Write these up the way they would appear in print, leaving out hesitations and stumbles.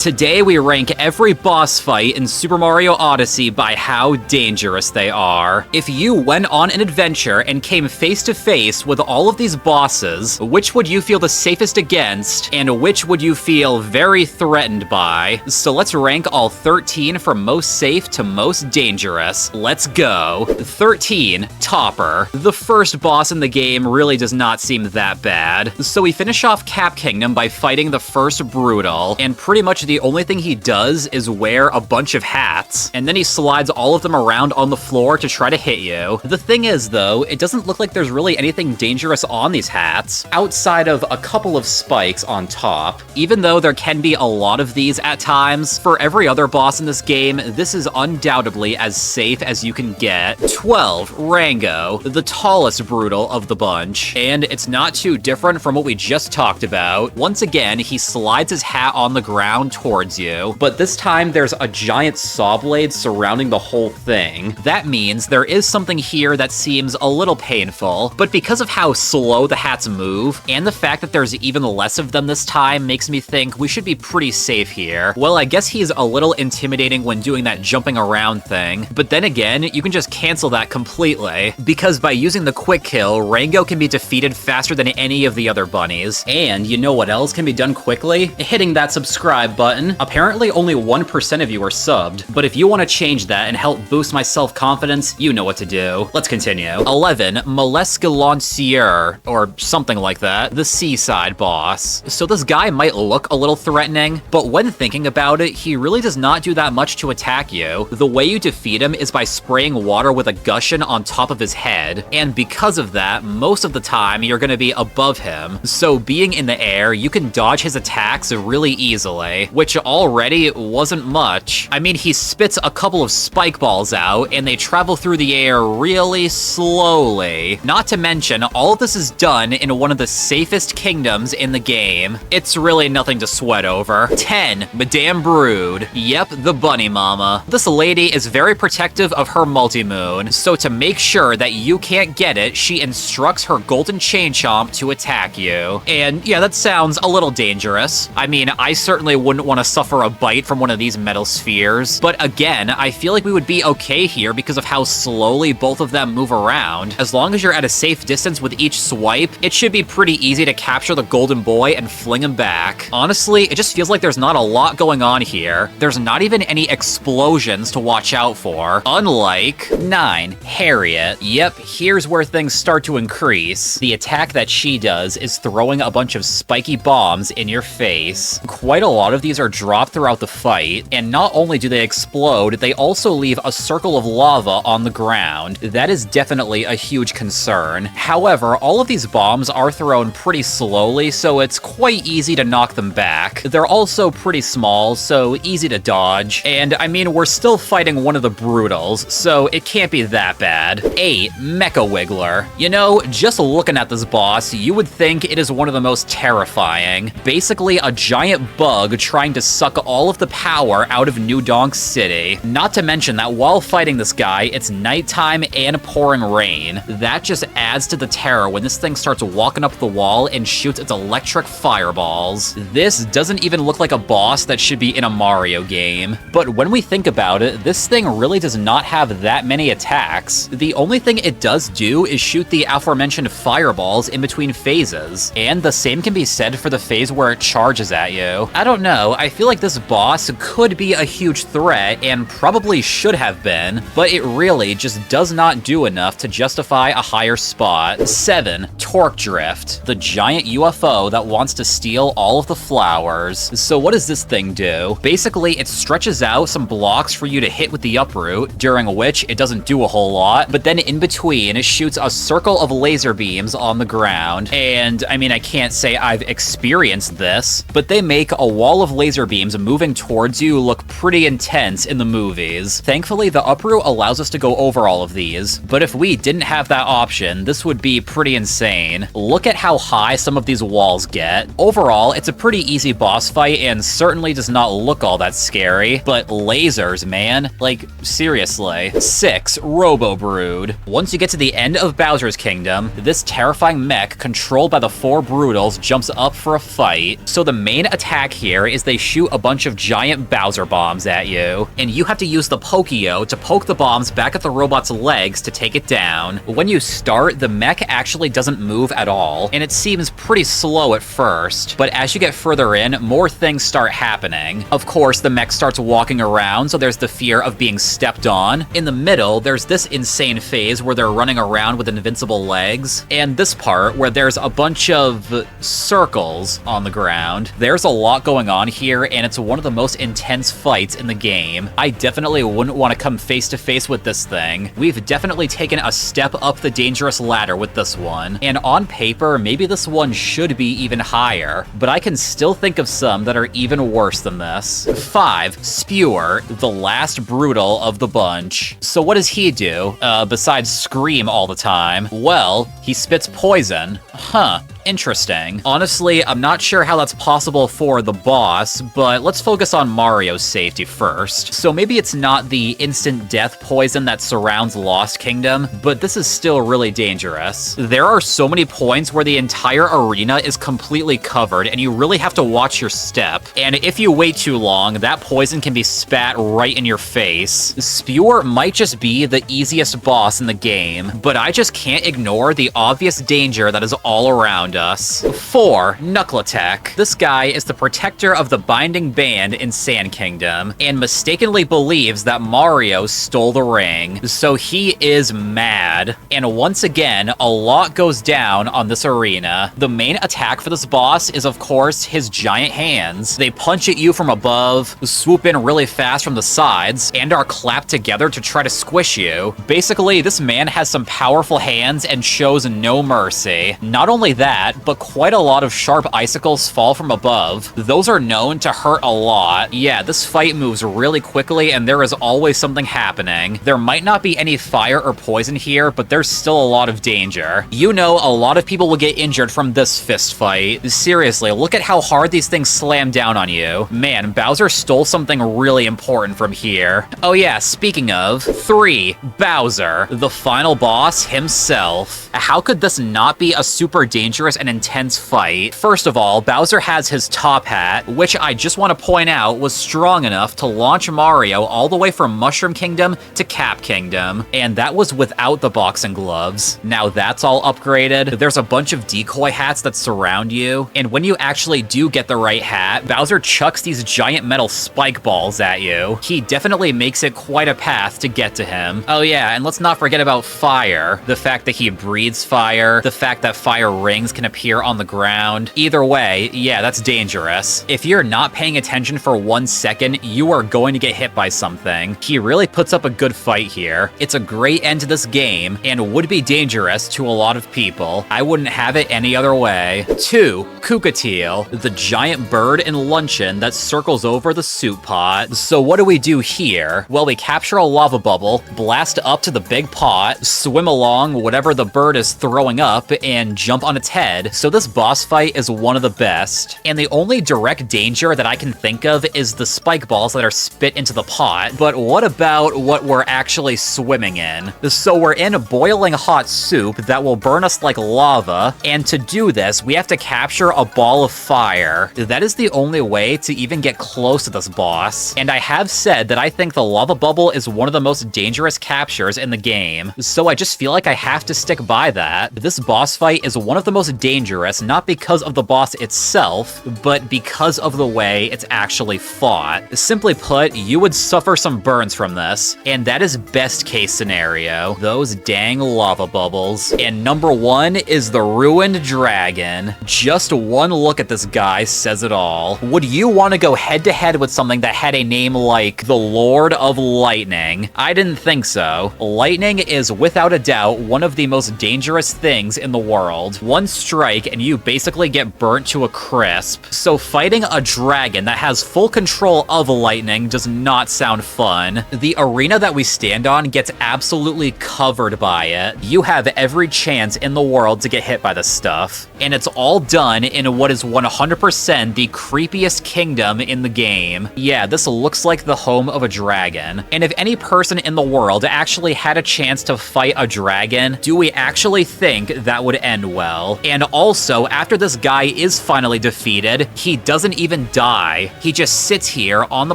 Today we rank every boss fight in Super Mario Odyssey by how dangerous they are. If you went on an adventure and came face to face with all of these bosses, which would you feel the safest against, and which would you feel very threatened by? So let's rank all 13 from most safe to most dangerous. Let's go. 13, Topper. The first boss in the game really does not seem that bad. So we finish off Cap Kingdom by fighting the first Brutal, and pretty much the only thing he does is wear a bunch of hats, and then he slides all of them around on the floor to try to hit you. The thing is, though, it doesn't look like there's really anything dangerous on these hats, outside of a couple of spikes on top. Even though there can be a lot of these at times, for every other boss in this game, this is undoubtedly as safe as you can get. 12, Rango, the tallest Brutal of the bunch, and it's not too different from what we just talked about. Once again, he slides his hat on the ground towards you, but this time there's a giant saw blade surrounding the whole thing. That means there is something here that seems a little painful, but because of how slow the hats move, and the fact that there's even less of them this time makes me think we should be pretty safe here. Well, I guess he's a little intimidating when doing that jumping around thing, but then again, you can just cancel that completely, because by using the quick kill, Rango can be defeated faster than any of the other bunnies. And you know what else can be done quickly? Hitting that subscribe button. Apparently only 1% of you are subbed, but if you want to change that and help boost my self-confidence, you know what to do. Let's continue. 11, Molescalancier, or something like that, the Seaside Boss. So this guy might look a little threatening, but when thinking about it, he really does not do that much to attack you. The way you defeat him is by spraying water with a gushion on top of his head, and because of that, most of the time you're gonna be above him. So being in the air, you can dodge his attacks really easily, which already wasn't much. I mean, he spits a couple of spike balls out, and they travel through the air really slowly. Not to mention, all of this is done in one of the safest kingdoms in the game. It's really nothing to sweat over. 10, Madame Brood. Yep, the bunny mama. This lady is very protective of her multi-moon, so to make sure that you can't get it, she instructs her golden chain chomp to attack you. And yeah, that sounds a little dangerous. I mean, I certainly wouldn't want to suffer a bite from one of these metal spheres, but again, I feel like we would be okay here because of how slowly both of them move around. As long as you're at a safe distance with each swipe, it should be pretty easy to capture the golden boy and fling him back. Honestly, it just feels like there's not a lot going on here. There's not even any explosions to watch out for. Unlike 9, Harriet. Yep, here's where things start to increase. The attack that she does is throwing a bunch of spiky bombs in your face. Quite a lot of these are dropped throughout the fight, and not only do they explode, they also leave a circle of lava on the ground. That is definitely a huge concern. However, all of these bombs are thrown pretty slowly, so it's quite easy to knock them back. They're also pretty small, so easy to dodge, and I mean, we're still fighting one of the Brutals, so it can't be that bad. 8, Mecha Wiggler. You know, just looking at this boss, you would think it is one of the most terrifying. Basically, a giant bug trying to suck all of the power out of New Donk City. Not to mention that while fighting this guy, it's nighttime and pouring rain. That just adds to the terror when this thing starts walking up the wall and shoots its electric fireballs. This doesn't even look like a boss that should be in a Mario game. But when we think about it, this thing really does not have that many attacks. The only thing it does do is shoot the aforementioned fireballs in between phases. And the same can be said for the phase where it charges at you. I don't know, I feel like this boss could be a huge threat and probably should have been, but it really just does not do enough to justify a higher spot. 7, Torque Drift, the giant UFO that wants to steal all of the flowers. So what does this thing do? Basically, it stretches out some blocks for you to hit with the uproot, during which it doesn't do a whole lot, but then in between, it shoots a circle of laser beams on the ground. And I mean, I can't say I've experienced this, but they make a wall of laser beams moving towards you look pretty intense in the movies. Thankfully, the uproot allows us to go over all of these, but if we didn't have that option, this would be pretty insane. Look at how high some of these walls get. Overall, it's a pretty easy boss fight and certainly does not look all that scary, but lasers, man. Like, seriously. 6, Robo Brood. Once you get to the end of Bowser's Kingdom, this terrifying mech controlled by the 4 Brutals jumps up for a fight. So the main attack here is they shoot a bunch of giant Bowser bombs at you, and you have to use the Pokio to poke the bombs back at the robot's legs to take it down. When you start, the mech actually doesn't move at all, and it seems pretty slow at first, but as you get further in, more things start happening. Of course, the mech starts walking around, so there's the fear of being stepped on. In the middle, there's this insane phase where they're running around with invincible legs, and this part where there's a bunch of circles on the ground. There's a lot going on here, and it's one of the most intense fights in the game. I definitely wouldn't want to come face to face with this thing. We've definitely taken a step up the dangerous ladder with this one, and on paper, maybe this one should be even higher, but I can still think of some that are even worse than this. 5. Spewer, the last brutal of the bunch. So what does he do, besides scream all the time? Well, he spits poison. Huh. Interesting. Honestly, I'm not sure how that's possible for the boss, but let's focus on Mario's safety first. So maybe it's not the instant death poison that surrounds Lost Kingdom, but this is still really dangerous. There are so many points where the entire arena is completely covered, and you really have to watch your step. And if you wait too long, that poison can be spat right in your face. Spewer might just be the easiest boss in the game, but I just can't ignore the obvious danger that is all around us. 4. Knuckle Attack. This guy is the protector of the binding band in Sand Kingdom, and mistakenly believes that Mario stole the ring, so he is mad. And once again, a lot goes down on this arena. The main attack for this boss is, of course, his giant hands. They punch at you from above, swoop in really fast from the sides, and are clapped together to try to squish you. Basically, this man has some powerful hands and shows no mercy. Not only that, but quite a lot of sharp icicles fall from above. Those are known to hurt a lot. Yeah, this fight moves really quickly, and there is always something happening. There might not be any fire or poison here, but there's still a lot of danger. You know, a lot of people will get injured from this fist fight. Seriously, look at how hard these things slam down on you. Man, Bowser stole something really important from here. Oh yeah, speaking of, 3. Bowser, the final boss himself. How could this not be a super dangerous and intense fight? First of all, Bowser has his top hat, which I just want to point out was strong enough to launch Mario all the way from Mushroom Kingdom to Cap Kingdom, and that was without the boxing gloves. Now that's all upgraded. There's a bunch of decoy hats that surround you, and when you actually do get the right hat, Bowser chucks these giant metal spike balls at you. He definitely makes it quite a path to get to him. Oh yeah, and let's not forget about fire. The fact that he breathes fire, the fact that fire rings can appear on the ground. Either way, yeah, that's dangerous. If you're not paying attention for 1 second, you are going to get hit by something. He really puts up a good fight here. It's a great end to this game, and would be dangerous to a lot of people. I wouldn't have it any other way. 2. Teal, the giant bird in luncheon that circles over the soup pot. So what do we do here? Well, we capture a lava bubble, blast up to the big pot, swim along whatever the bird is throwing up, and jump on its head. So this boss fight is one of the best. And the only direct danger that I can think of is the spike balls that are spit into the pot. But what about what we're actually swimming in? So we're in a boiling hot soup that will burn us like lava, and to do this, we have to capture a ball of fire. That is the only way to even get close to this boss. And I have said that I think the lava bubble is one of the most dangerous captures in the game, so I just feel like I have to stick by that. This boss fight is one of the most dangerous, not because of the boss itself, but because of the way it's actually fought. Simply put, you would suffer some burns from this, and that is best case scenario. Those dang lava bubbles. And number 1 is the Ruined Dragon. Just one look at this guy says it all. Would you want to go head to head with something that had a name like the Lord of Lightning? I didn't think so. Lightning is without a doubt one of the most dangerous things in the world. One strike and you basically get burnt to a crisp. So fighting a dragon that has full control of lightning does not sound fun. The arena that we stand on gets absolutely covered by it. You have every chance in the world to get hit by this stuff. and it's all done in what is 100% the creepiest kingdom in the game. Yeah, this looks like the home of a dragon. And if any person in the world actually had a chance to fight a dragon, do we actually think that would end well? And also, after this guy is finally defeated, he doesn't even die. He just sits here on the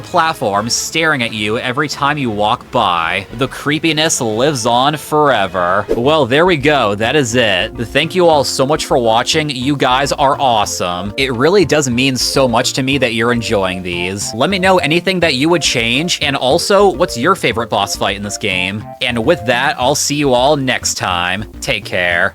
platform staring at you every time you walk by. The creepiness lives on forever. Well, there we go. That is it. Thank you all so much for watching. You guys are awesome. It really does mean so much to me that you're enjoying these. Let me know anything that you would change, and also, what's your favorite boss fight in this game? And with that, I'll see you all next time. Take care.